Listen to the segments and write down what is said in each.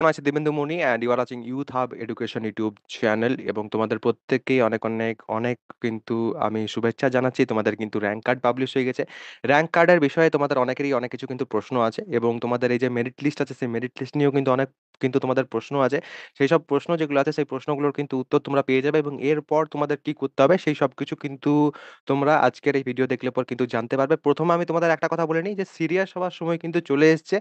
কেমন আছে Dibendu Moni and you are watching youth hub education YouTube channel এবং তোমাদের প্রত্যেককেই অনেক অনেক অনেক কিন্তু আমি শুভেচ্ছা জানাচ্ছি। তোমাদের কিন্তু র্যাঙ্ক কার্ড পাবলিশ হয়ে গেছে। র্যাঙ্ক কার্ডের বিষয়ে তোমাদের অনেকেরই অনেক কিছু কিন্তু প্রশ্ন আছে এবং তোমাদের এই যে মেরিট লিস্ট আছে সেই মেরিট লিস্ট নিয়েও কিন্তু অনেক কিন্তু তোমাদের প্রশ্ন আছে। সেই সব প্রশ্ন যেগুলো আছে সেই প্রশ্নগুলোর কিন্তু উত্তর তোমরা পেয়ে যাবে এবং এরপর তোমাদের কি করতে হবে সেই সব কিছু কিন্তু তোমরা আজকের এই ভিডিও দেখলে পর কিন্তু জানতে পারবে। প্রথমে আমি তোমাদের একটা কথা বলে নিই যে সিরিয়াস হওয়ার সময় কিন্তু চলে এসেছে।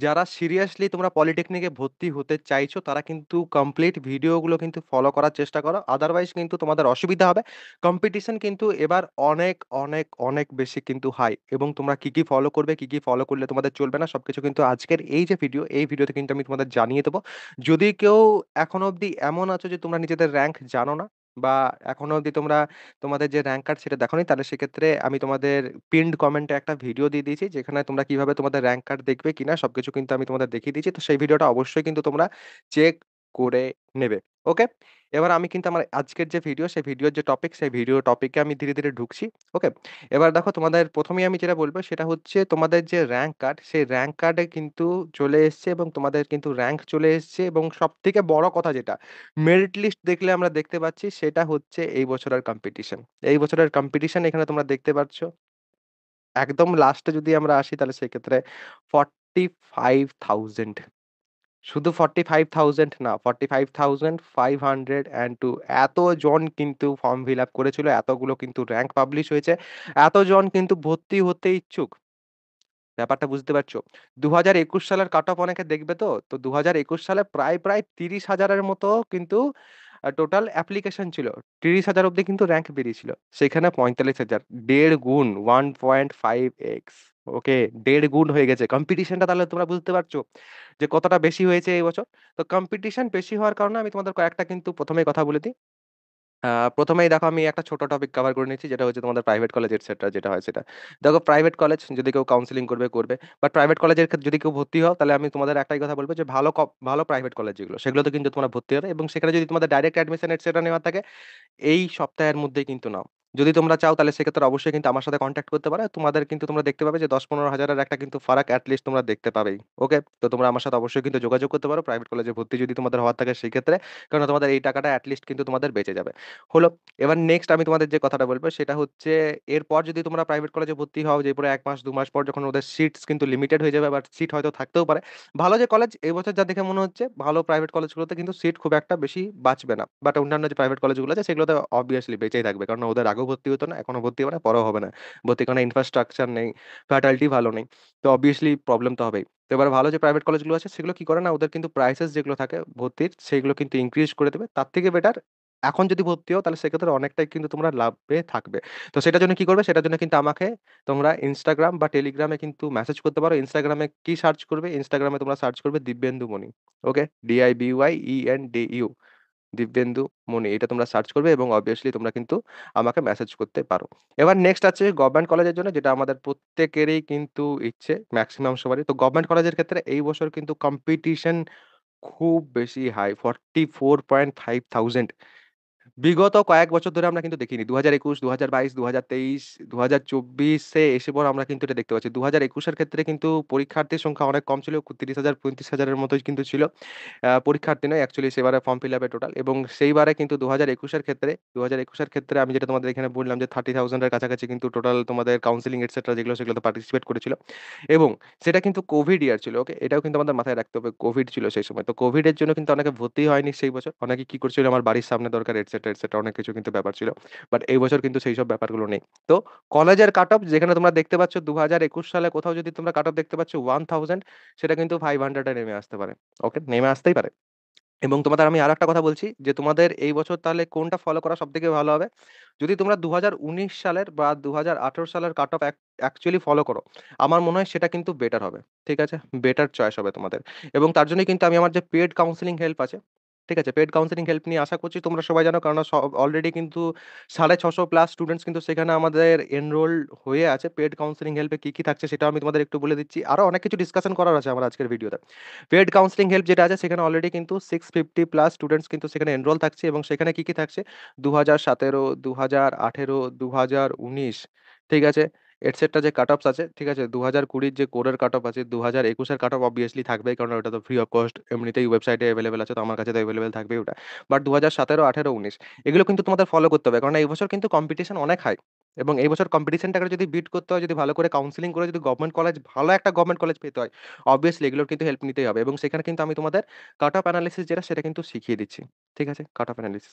যারা সিরিয়াসলি তোমরা পলিটেকনিকে ভর্তি হতে চাইছো তারা কিন্তু কমপ্লিট ভিডিওগুলো কিন্তু ফলো করার চেষ্টা করো, আদারওয়াইজ কিন্তু তোমাদের অসুবিধা হবে। কম্পিটিশন কিন্তু এবার অনেক অনেক অনেক বেশি কিন্তু হাই এবং তোমরা কি কি ফলো করবে, কি কি ফলো করলে তোমাদের চলবে না, সবকিছু কিন্তু আজকের এই যে ভিডিও এই ভিডিওতে কিন্তু আমি তোমাদের জানিয়ে দেবো। যদি কেউ এখনো অবধি এমন আছো যে তোমরা নিজেদের র্যাঙ্ক জানো না বা এখনো অবধি তোমরা তোমাদের যে র্যাঙ্ক কার্ড সেটা দেখোনি, তাহলে সেক্ষেত্রে আমি তোমাদের পিন্ড কমেন্টে একটা ভিডিও দিয়ে দিয়েছি যেখানে তোমরা কিভাবে তোমাদের র্যাঙ্ক কার্ড দেখবে কিনা সবকিছু কিন্তু আমি তোমাদের দেখিয়ে দিয়েছি। তো সেই ভিডিওটা অবশ্যই কিন্তু তোমরা চেক করে নেবে। ওকে, এবার আমি কিন্তু আমার আজকের যে ভিডিও সেই ভিডিওর যে টপিক সেই ভিডিও টপিকে আমি ধীরে ধীরে ঢুকছি। ওকে, এবার দেখো তোমাদের প্রথমেই আমি যেটা বলবো সেটা হচ্ছে তোমাদের যে র্যাঙ্ক কার্ড সেই র্যাঙ্ক কার্ডে কিন্তু চলে এসছে এবং তোমাদের কিন্তু র্যাঙ্ক চলে এসছে এবং সব থেকে বড় কথা যেটা মেরিট লিস্ট দেখলে আমরা দেখতে পাচ্ছি সেটা হচ্ছে এই বছরের কম্পিটিশন। এই বছরের কম্পিটিশন এখানে তোমরা দেখতে পাচ্ছ। একদম লাস্টে যদি আমরা আসি তাহলে সেক্ষেত্রে 45,000, শুধু 45,000 না, 45,502 এতজন কিন্তু ফর্ম ফিল আপ করেছিল, এতগুলো কিন্তু র্যাঙ্ক পাবলিশ হয়েছে, এতজন কিন্তু ভর্তি হতে ইচ্ছুক। ব্যাপারটা বুঝতে পারছো? 2021 সালের কাট অফ অনেকে দেখবে। তো 2021 সালে প্রায় প্রায় 30,000-এর মতো কিন্তু টোটাল অ্যাপ্লিকেশন ছিল। 30,000 অব্দি কিন্তু র্যাঙ্ক বেরিয়েছিল, সেখানে 45,000, 1.5 গুণ, 1.5x। ওকে, 1.5 গুণ হয়ে গেছে কম্পিটিশনটা। তাহলে তোমরা বুঝতে পারছো যে কতটা বেশি হয়েছে এই বছর। তো কম্পিটিশন বেশি হওয়ার কারণে আমি তোমাদের কয়েকটা কিন্তু প্রথমেই কথা বলে দিই। প্রথমেই দেখো আমি একটা ছোট টপিক কভার করে নিচ্ছি যেটা হচ্ছে তোমাদের প্রাইভেট কলেজ এটসেট্রা যেটা হয় সেটা। দেখো প্রাইভেট কলেজ যদি কেউ কাউন্সিলিং করবে করবে, বাট প্রাইভেট কলেজের ক্ষেত্রে যদি কেউ ভর্তি হও তাহলে আমি তোমাদের একটাই কথা বলবো যে ভালো প্রাইভেট কলেজ যেগুলো সেগুলোতে কিন্তু তোমরা ভর্তি হবে এবং সেখানে যদি তোমাদের ডাইরেক্ট অ্যাডমিশন এটসেট্রা নেওয়া থাকে এই সপ্তাহের মধ্যেই কিন্তু নাও। যদি তোমরা চাও তাহলে সেক্ষেত্রে অবশ্যই কিন্তু আমার সাথে কন্ট্যাক্ট করতে পারো। তোমাদের কিন্তু তোমরা দেখতে পাবে যে 10-15 হাজারের একটা কিন্তু ফারাক অ্যাটলিস্ট তোমরা দেখতে পাবেই। ওকে, তো তোমরা আমার সাথে অবশ্যই কিন্তু যোগাযোগ করতে পারো প্রাইভেট কলেজে ভর্তি যদি তোমাদের হওয়ার থাকে সেই ক্ষেত্রে, কারণ তোমাদের এই টাকাটা অ্যাটলিস্ট কিন্তু তোমাদের বেঁচে যাবে। হলো, এবার নেক্সট আমি তোমাদের যে কথাটা বলবো সেটা হচ্ছে এরপর যদি তোমরা প্রাইভেট কলেজে ভর্তি হও যে পরে 1 মাস 2 মাস পর যখন ওদের সিটস কিন্তু লিমিটেড হয়ে যাবে, বাট সিট হয়তো থাকতেও পারে। ভালো যে কলেজ এই বছর যা দেখে মনে হচ্ছে ভালো প্রাইভেট কলেজগুলোতে কিন্তু সিট খুব একটা বেশি বাঁচবে না, বাট অন্যান্য যে প্রাইভেট কলেজগুলো আছে সেগুলোতে অবভিয়াসলি বেঁচেই থাকবে, কারণ ওদের আগেও ভর্তি হতো না, এখনো ভর্তি হবে না, পরেও হবে না। ভর্তি কারণে ইনফ্রাস্ট্রাকচার নেই, ফ্যাকাল্টি ভালো নেই, তো অবভিয়াসলি প্রবলেম তো হবেই। তো এবার ভালো যে প্রাইভেট কলেজগুলো আছে সেগুলো কি করে না, ওদের কিন্তু প্রাইসেস যেগুলো থাকে ভর্তির সেগুলো কিন্তু ইনক্রিজ করে দেবে। তার থেকে বেটার এখন যদি ভর্তি হও তাহলে সেক্ষেত্রে অনেকটাই কিন্তু তোমরা লাভে থাকবে। তো সেটার জন্য কি করবে, সেটার জন্য কিন্তু আমাকে তোমরা ইনস্টাগ্রাম বা টেলিগ্রামে কিন্তু মেসেজ করতে পারো। ইনস্টাগ্রামে কি সার্চ করবে, ইনস্টাগ্রামে তোমরা সার্চ করবে দিব্যেন্দু মনি। ওকে, DIBYENDU, দিব্যেন্দু মনি, এটা তোমরা সার্চ করবে এবং অবভিয়াসলি তোমরা কিন্তু আমাকে মেসেজ করতে পারো। এবার নেক্সট আছে গভর্নমেন্ট কলেজের জন্য, যেটা আমাদের প্রত্যেকেরই কিন্তু ইচ্ছে, ম্যাক্সিমাম সবারই। তো গভর্নমেন্ট কলেজের ক্ষেত্রে এই বছর কিন্তু কম্পিটিশন খুব বেশি হাই, 44,500। বিগত কয়েক বছর ধরে আমরা কিন্তু দেখিনি। 2021, 2022, 2023, 2024-এ এসে পর আমরা কিন্তু এটা দেখতে পাচ্ছি। 2021 এর ক্ষেত্রে কিন্তু পরীক্ষার্থীর সংখ্যা অনেক কম ছিল। 30,000 35,000 এর মতোই কিন্তু ছিল। পরীক্ষার্থী নয় অ্যাকচুয়ালি সেবারে ফর্ম ফিল আপে টোটাল, এবং সেইবারে কিন্তু 2021 এর ক্ষেত্রে আমি যেটা তোমাদের এখানে বললাম যে 30,000 এর কাছাকাছি কিন্তু টোটাল তোমাদের কাউন্সেলিং এটসেট্রা যেগুলো সেগুলোতে পার্টিসিপেট করেছিল এবং সেটা কিন্তু কোভিড ইয়ার ছিল। ওকে, এটাও কিন্তু আমাদের মাথায় রাখতে হবে, কোভিড ছিল সেই সময়। তো কোভিড এর জন্য কিন্তু অনেকে ভর্তি হয়নি সেই বছর। অনেকে কি করছিল, আমার বাড়ির সামনে দরকার এটসেট্রা এটসেট্রা অনেক কিছু কিন্তু ব্যাপার ছিল। বাট এই বছর কিন্তু সেই সব ব্যাপারগুলো নেই। তো কলেজের কাট অফ যেখানে তোমরা দেখতে পাচ্ছ 2021 সালে কোথাও যদি তোমরা কাট অফ দেখতে পাচ্ছ 1000, সেটা কিন্তু 500 এ নেমে আসতে পারে। ওকে, নেমে আসতেই পারে। এবং তোমাদের আমি আরেকটা কথা বলছি যে তোমাদের এই বছর তাহলে কোনটা ফলো করা সব থেকে ভালো হবে। যদি তোমরা 2019 সালের বা 2018 সালের কাট অফ অ্যাকচুয়ালি ফলো করো, আমার মনে হয় সেটা কিন্তু বেটার হবে। ঠিক আছে, বেটার চয়েস হবে তোমাদের। এবং তার জন্য কিন্তু আমি আমার যে পেড কাউন্সিলিং হেল্প আছে, ঠিক আছে, পেড কাউন্সিলিং হেল্প নিয়ে আশা করছি তোমরা সবাই জানো, কারণ অলরেডি কিন্তু 650 প্লাস স্টুডেন্টস কিন্তু সেখানে আমাদের এনরোল হয়ে আছে। পেড কাউন্সিলিং হেল্পে কি কি থাকছে সেটাও আমি তোমাদের একটু বলে দিচ্ছি, আরো অনেক কিছু ডিসকাশন করার আছে আমার আজকের ভিডিওতে। পেড কাউন্সিলিং হেল্প যেটা আছে সেখানে অলরেডি কিন্তু 650 প্লাস স্টুডেন্টস কিন্তু সেখানে এনরোল থাকছে এবং সেখানে কি কি থাকছে, 2017, 2018, 2019, ঠিক আছে, এটসেট্রা যে কাট অফস আছে, ঠিক আছে, 2020 যে কোরের কাট অফ আছে, 2021 কাট অফ অবভিয়াসলি থাকবেই, কারণ ওটা তো ফ্রি অফ কস্ট এমনিতেই ওয়েবসাইটে অ্যাভেলেবেল আছে, তো আমার কাছে তো অ্যাভেলেবেল থাকবেই ওটা। বাট 2017, 18, 19 এগুলো কিন্তু তোমাদের ফলো করতে হবে, কারণ এই বছর কিন্তু কম্পিটিশন অনেক হাই, এবং এই বছর কম্পিটিশনটাকে যদি বিট করতে হয়, যদি ভালো করে কাউন্সিলিং করে যদি গভর্নমেন্ট কলেজ, ভালো একটা গভর্নমেন্ট কলেজ পেতে হয়, অবভিয়াসলি এগুলোর কিন্তু হেল্প নিতেই হবে, এবং সেখানে কিন্তু আমি তোমাদের কাট অফ অ্যানালিসিস যেটা সেটা কিন্তু শিখিয়ে দিচ্ছি। ঠিক আছে, কাট অফ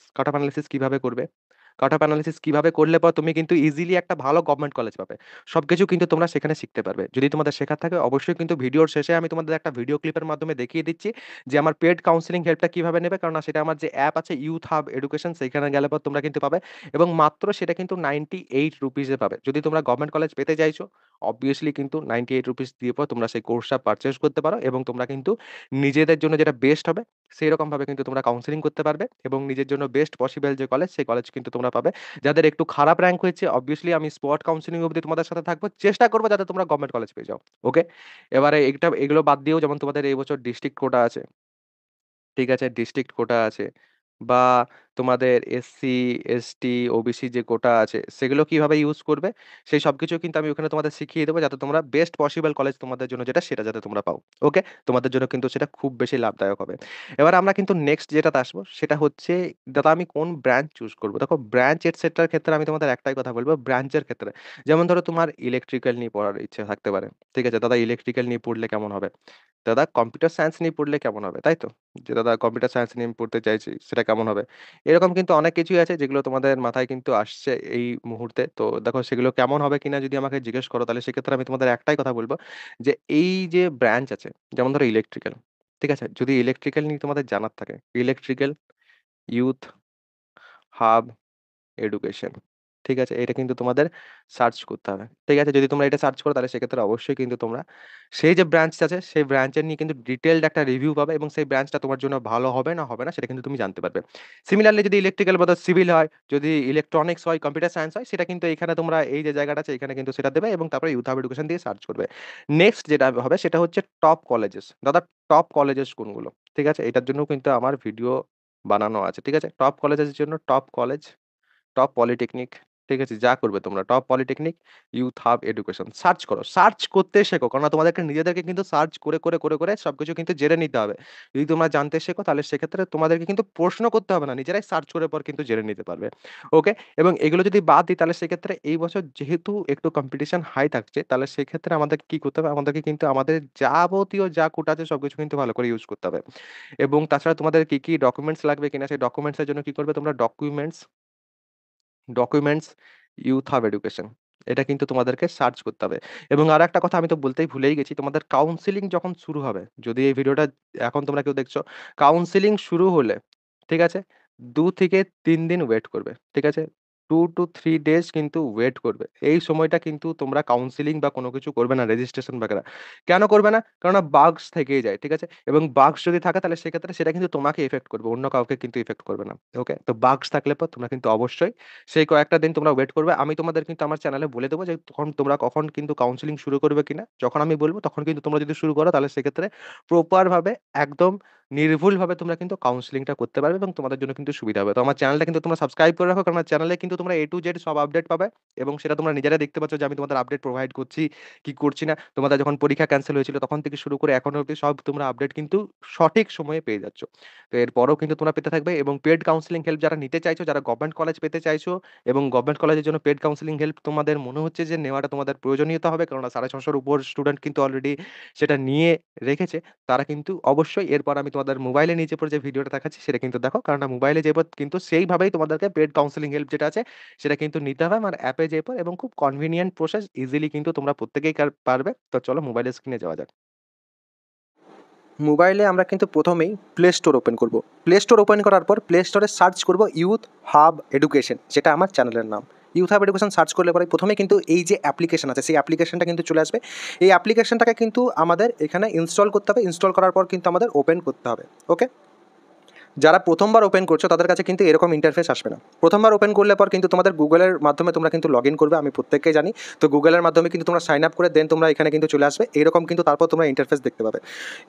অ্যানালিসিস কিভাবে করবে, কাট অফ অ্যানালিসিস কিভাবে করলে পর তুমি কিন্তু ইজিলি একটা ভালো গভর্নমেন্ট কলেজ পাবে, সবকিছু কিন্তু তোমরা সেখানে শিখতে পারবে। যদি তোমাদের শেখার থাকে, অবশ্যই কিন্তু ভিডিওর শেষে আমি তোমাদের একটা ভিডিও ক্লিপের মাধ্যমে দেখিয়ে দিচ্ছি যে আমার পেড কাউন্সিলিং হেল্পটা কিভাবে নেবে, কারণ সেটা আমার যে অ্যাপ আছে ইউথ হাব এডুকেশন, সেখানে গেলে পর তোমরা কিন্তু পাবে, এবং মাত্র সেটা কিন্তু 98 রুপিসে পাবে। যদি তোমরা গভর্নমেন্ট কলেজ পেতে চাইছো, অবভিয়াসলি কিন্তু 98 রুপিস দিয়ে পর তোমরা সেই কোর্সটা পারচেস করতে পারো, এবং তোমরা কিন্তু নিজেদের জন্য যেটা বেস্ট হবে সেই রকম ভাবে কিন্তু তোমরা কাউন্সিলিং করতে পারবে, এবং নিজের জন্য বেস্ট পসিবল যে কলেজ, সেই কলেজ কিন্তু তোমরা পাবে। যাদের একটু খারাপ র‍্যাংক হয়েছে, অবভিয়াসলি আমি স্পট কাউন্সেলিং অবধি তোমাদের সাথে থাকবো। চেষ্টা করব যাতে তোমরা গভর্নমেন্ট কলেজ পেয়ে যাও। ওকে? এবারে এগুলো বাদ দিয়েও যেমন তোমাদের এই বছর ডিস্ট্রিক্ট কোটা আছে। ঠিক আছে? ডিস্ট্রিক্ট কোটা আছে, বা তোমাদের এসসি, এসটি, ওবিসি যে কোটা আছে, সেগুলো কিভাবে ইউজ করবে, সেই সবকিছু কিন্তু আমি ওখানে তোমাদের শিখিয়ে দেবো, যাতে তোমরা বেস্ট পসিবল কলেজ তোমাদের জন্য যেটা, সেটা যাতে তোমরা পাও। ওকে? তোমাদের জন্য কিন্তু সেটা খুব বেশি লাভদায়ক হবে। এবার আমরা কিন্তু নেক্সট যেটাতে আসবো, সেটা হচ্ছে দাদা আমি কোন ব্রাঞ্চ চুজ করব? দেখো, ব্রাঞ্চ এটসেট্রার ক্ষেত্রে আমি তোমাদের একটাই কথা বলব, ব্রাঞ্চের ক্ষেত্রে। যেমন ধরো তোমার ইলেকট্রিক্যাল নিয়ে পড়ার ইচ্ছে থাকতে পারে। ঠিক আছে? দাদা ইলেকট্রিক্যাল নিয়ে পড়লে কেমন হবে? দাদা কম্পিউটার সায়েন্স নিয়ে পড়লে কেমন হবে? তাই তো? যে দাদা কম্পিউটার সায়েন্স নিয়ে আমি পড়তে চাইছি, সেটা কেমন হবে? এরকম কিন্তু অনেক কিছুই আছে যেগুলো তোমাদের মাথায় কিন্তু আসছে এই মুহূর্তে। তো দেখো সেগুলো কেমন হবে কিনা যদি আমাকে জিজ্ঞেস করো, তাহলে সেক্ষেত্রে আমি তোমাদের একটাই কথা বলব যে এই যে ব্রাঞ্চ আছে, যেমন ধরো ইলেকট্রিক্যাল, ঠিক আছে? যদি ইলেকট্রিক্যাল নিয়ে তোমাদের জানার থাকে, ইলেকট্রিক্যাল, ইউথ, হাব, এডুকেশন। ঠিক আছে? এটা কিন্তু তোমাদের সার্চ করতে হবে। ঠিক আছে? যদি তোমরা এটা সার্চ করো, তাহলে সেক্ষেত্রে অবশ্যই কিন্তু তোমরা সেই যে ব্রাঞ্চ আছে, সেই ব্রাঞ্চের নিয়ে কিন্তু ডিটেইলড একটা রিভিউ পাবে, এবং সেই ব্রাঞ্চটা তোমার জন্য ভালো হবে না হবে না সেটা কিন্তু তুমি জানতে পারবে। সিমিলারলি যদি ইলেকট্রিক্যাল বা সিভিল হয়, যদি ইলেকট্রনিক্স হয়, কম্পিউটার সায়েন্স হয়, সেটা কিন্তু এখানে তোমরা এই যে জায়গাটা আছে এখানে কিন্তু সেটা দেবে, এবং তারপরে ইউথ হাব এডুকেশন দিয়ে সার্চ করবে। নেক্সট যেটা হবে সেটা হচ্ছে টপ কলেজেস। দাদা টপ কলেজেস কোনগুলো? ঠিক আছে? এটার জন্যও কিন্তু আমার ভিডিও বানানো আছে। ঠিক আছে? টপ কলেজের জন্য টপ কলেজ, টপ পলিটেকনিক, ঠিক আছে? যা করবে তোমরা top polytechnic, youth hub education search করো। সার্চ করতে শেখো। কারণ তোমাদেরকে নিজেদেরকে কিন্তু সার্চ করে সবকিছু কিন্তু জেনে নিতে হবে। যদি তোমরা জানতে শেখো, তাহলে সেক্ষেত্রে তোমাদেরকে কিন্তু প্রশ্ন করতে হবে না। নিজেরাই সার্চ করে পর কিন্তু জেনে নিতে পারবে। ওকে? এবং এগুলো যদি বাদ দিই, তাহলে সেক্ষেত্রে এই বছর যেহেতু একটু কম্পিটিশন হাই থাকছে, তাহলে সেক্ষেত্রে আমাদেরকে কি করতে হবে? আমাদেরকে কিন্তু আমাদের যাবতীয় যা কোটা আছে সবকিছু কিন্তু ভালো করে ইউজ করতে হবে। এবং তাছাড়া তোমাদের কি ডকুমেন্টস লাগবে কিনা, সেই ডকুমেন্টস এর জন্য কি করবে তোমরা? ডকুমেন্টস ইউথ হাব এডুকেশন, এটা কিন্তু তোমাদেরকে সার্চ করতে হবে। এবং আরেকটা কথা আমি তো বলতেই ভুলেই গেছি, তোমাদের কাউন্সেলিং যখন শুরু হবে, যদি এই ভিডিওটা এখন তোমরা কেউ দেখছো, কাউন্সেলিং শুরু হলে, ঠিক আছে, 2 থেকে 3 দিন ওয়েট করবে। ঠিক আছে? 2 to 3 ডেজ কিন্তু ওয়েট করবে। এই সময়টা কিন্তু তোমরা কাউন্সেলিং বা কোনো কিছু করবে না, রেজিস্ট্রেশন বাগেরা। কেন করবে না? কেননা বাগস থেকেই যায়। ঠিক আছে? এবং বাগস যদি থাকে, তাহলে সেক্ষেত্রে সেটা কিন্তু তোমাকে ইফেক্ট করবে। অন্য কাউকে কিন্তু ইফেক্ট করবে না। ওকে? তো বাগস থাকলে পর তোমরা কিন্তু অবশ্যই সেই কয়েকটা দিন তোমরা ওয়েট করবে। আমি তোমাদের কিন্তু আমার চ্যানেলে বলে দেব যে তোমরা কখন কিন্তু কাউন্সেলিং শুরু করবে কিনা। যখন আমি বলব তখন কিন্তু তোমরা যদি শুরু করো, তাহলে সেক্ষেত্রে প্রপার ভাবে একদম নির্ভুলভাবে তোমরা কিন্তু কাউন্সেলিংটা করতে পারবে, এবং তোমাদের জন্য কিন্তু সুবিধা হবে। তো আমার চ্যানেলটা কিন্তু তোমরা সাবস্ক্রাইব করে রাখো, কারণ আমার চ্যানেলে কিন্তু তোমরা A to Z সব আপডেট পাবে, এবং সেটা তোমরা নিজেরাই দেখতে পাচ্ছ যে আমি তোমাদের আপডেট প্রোভাইড করছি কি করছি না। তোমাদের যখন পরীক্ষা ক্যানসেল হয়েছিল তখন থেকে শুরু করে এখনো অবধি সব তোমরা আপডেট কিন্তু সঠিক সময়ে পেয়ে যাচ্ছ। তো এরপরেও কিন্তু তোমরা পেতে থাকবে, এবং পেইড কাউন্সেলিং হেল্প যারা নিতে চাইছো, যারা গভর্নমেন্ট কলেজ পেতে চাইছো, এবং গভর্নমেন্ট কলেজের জন্য পেইড কাউন্সেলিং হেল্প তোমাদের মনে হচ্ছে যে নেওয়াটা তোমাদের প্রয়োজনীয়তা হবে, কারণ 650 উপর স্টুডেন্ট কিন্তু অলরেডি সেটা নিয়ে রেখেছে। তারা কিন্তু অবশ্যই এরপর আমি তোমাদের মোবাইলে নিচে পড়ে যে ভিডিওটা দেখাচ্ছি সেটা কিন্তু দেখো, কারণ মোবাইলে যেয়ে পর কিন্তু সেইভাবেই তোমাদেরকে পেইড কাউন্সেলিং হেল্প যেটা আছে সেটা কিন্তু নিতে হবে আমার অ্যাপে যেয়ে পর, এবং খুব কনভিনিয়েন্ট প্রসেস, ইজিলি কিন্তু তোমরা প্রত্যেকেই পারবে। তো চলো মোবাইলের স্ক্রিনে যাওয়া যাক। মোবাইলে আমরা কিন্তু প্রথমেই প্লে স্টোর ওপেন করব। প্লে স্টোর ওপেন করার পর প্লে স্টোরে সার্চ করব ইউথ হাব এডুকেশন, যেটা আমার চ্যানেলের নাম। ইউথ হাব এডুকেশন সার্চ করলে পরে প্রথমে কিন্তু এই যে অ্যাপ্লিকেশন আছে সেই অ্যাপ্লিকেশনটা কিন্তু চলে আসবে। এই অ্যাপ্লিকেশনটাকে কিন্তু আমাদের এখানে ইনস্টল করতে হবে। ইনস্টল করার পর কিন্তু আমাদের ওপেন করতে হবে। ওকে? যারা প্রথমবার ওপেন করছো তাদের কাছে কিন্তু এরকম ইন্টারফেস আসবে না। প্রথমবার ওপেন করলে পর কিন্তু তোমাদের গুগলের মাধ্যমে তোমরা কিন্তু লগ ইন করবে, আমি প্রত্যেককেই জানি। তো গুগলের মাধ্যমে কিন্তু তোমরা সাইন আপ করে দেন তোমরা এখানে কিন্তু চলে আসবে, এরকম কিন্তু তারপর তোমরা ইন্টারফেস দেখতে পাবে।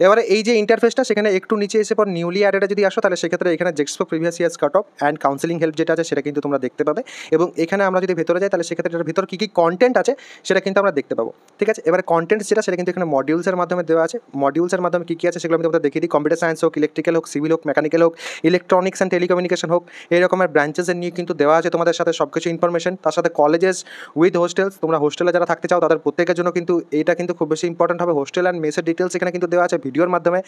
এবারে এই যে ইন্টারফেসটা সেখানে একটু নিচে এসে পর নিউলি অ্যাডেডে যদি আসো তাহলে সেক্ষেত্রে এখানে জেক্সপো previous years cut off and counselling help যেটা আছে সেটা কিন্তু তোমরা দেখতে পাবে। এবং এখানে আমরা যদি ভেতরে যাই তাহলে সেক্ষেত্রে এটার ভিতর কী কী কন্টেন্ট আছে সেটা কিন্তু আমরা দেখতে পাবো। ঠিক আছে, এবারে কন্টেন্ট যেটা সেটা কিন্তু এখানে মডিউলসের মাধ্যমে দেওয়া আছে। মডিউলসের মাধ্যমে কী কী আছে সেগুলো আমি তোমাদের দেখিয়ে দিই। কম্পিউটার সায়েন্স হোক, ইলেকট্রিক্যাল হোক, সিভিল হোক, মেকানিক্যাল হোক, ইলেকট্রনিক্স অ্যান্ড টেলিকমিউনিকেশন হোক, এই রকমের ব্রাঞ্চেসের নিয়ে কিন্তু দেওয়া আছে তোমাদের সাথে সব কিছু ইনফরমেশন। তার সাথে কলেজেস উইথ হোস্টেলস, তোমরা হোস্টেলে যারা থাকতে চাও তাদের প্রত্যেকের জন্য কিন্তু এইটা কিন্তু খুব বেশি ইম্পর্টেন্ট হবে। হোস্টেল অ্যান্ড মেসের ডিটেলস এখানে কিন্তু দেওয়া আছে ভিডিওর মাধ্যমে।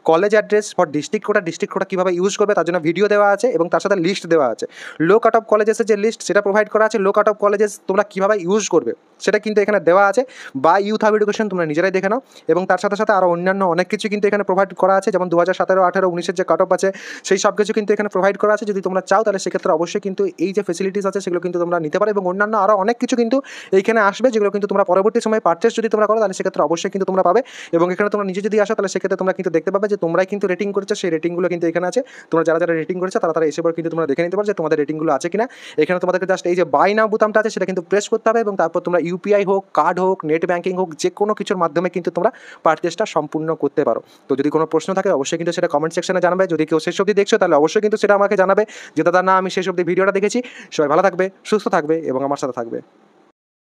College address for district quota কীভাবে ইউজ করবে তার জন্য ভিডিও দেওয়া আছে এবং তার সাথে লিস্ট দেওয়া আছে। লো কাট অফ কলেজেসের যে লিস্ট সেটা প্রোভাইড করা আছে। লো কাট অফ কলেজেস তোমরা কীভাবে ইউজ করবে সেটা কিন্তু এখানে দেওয়া আছে। বা ইউথ হাব এডুকেশন তোমরা নিজেরাই দেখে নাও। এবং তার সাথে সাথে আরও অন্যান্য অনেক কিছু কিন্তু এখানে প্রোভাইড করা আছে, যেমন 2017, 18, 19 যে কাট অফ আছে সেই সব কিছু কিন্তু এখানে প্রোভাইড করা আছে। যদি তোমরা চাও তাহলে সেক্ষেত্রে অবশ্যই কিন্তু এই যে ফেসিলিটিস আছে সেগুলো কিন্তু তোমরা নিতে পারো। এবং অন্যান্য আরও অনেক কিছু কিন্তু এইখানে আসবে যেগুলো কিন্তু তোমরা পরবর্তী সময় পারচেস যদি তোমরা করো তাহলে সেক্ষেত্রে অবশ্যই কিন্তু তোমরা পাবে। এবং এখানে তোমরা নিজে যদি আসো তাহলে সেক্ষেত্রে তোমরা কিন্তু দেখতে পাবে যে তোমরাই কিন্তু রেটিং করেছো, সেই রেটিংগুলো কিন্তু এখানে আছে। তোমরা যারা যারা রেটিং করেছো তারা এসে পর কিন্তু তোমরা দেখে নিতে পারো যে তোমাদের রেটিংগুলো আছে কিনা। এখানে তোমাদেরকে জাস্ট এই যে বাই নাও বোতামটা আছে সেটা কিন্তু প্রেস করতে হবে এবং তারপর তোমরা ইউপিআই হোক, কার্ড হোক, নেট ব্যাঙ্কিং হোক, যে কোনো কিছুর মাধ্যমে কিন্তু তোমরা পারচেসটা সম্পূর্ণ করতে পারো। তো যদি কোনো প্রশ্ন থাকে অবশ্যই কিন্তু সেটা কমেন্ট সেকশনে জানাবে। যদি কেউ শেষ অবধি দেখছো তাহলে অবশ্যই কিন্তু সেটা আমাকে জানাবে যে দাদা না আমি শেষ অবধি ভিডিওটা দেখেছি। সবাই ভালো থাকবে, সুস্থ থাকবে এবং আমার সাথে থাকবে।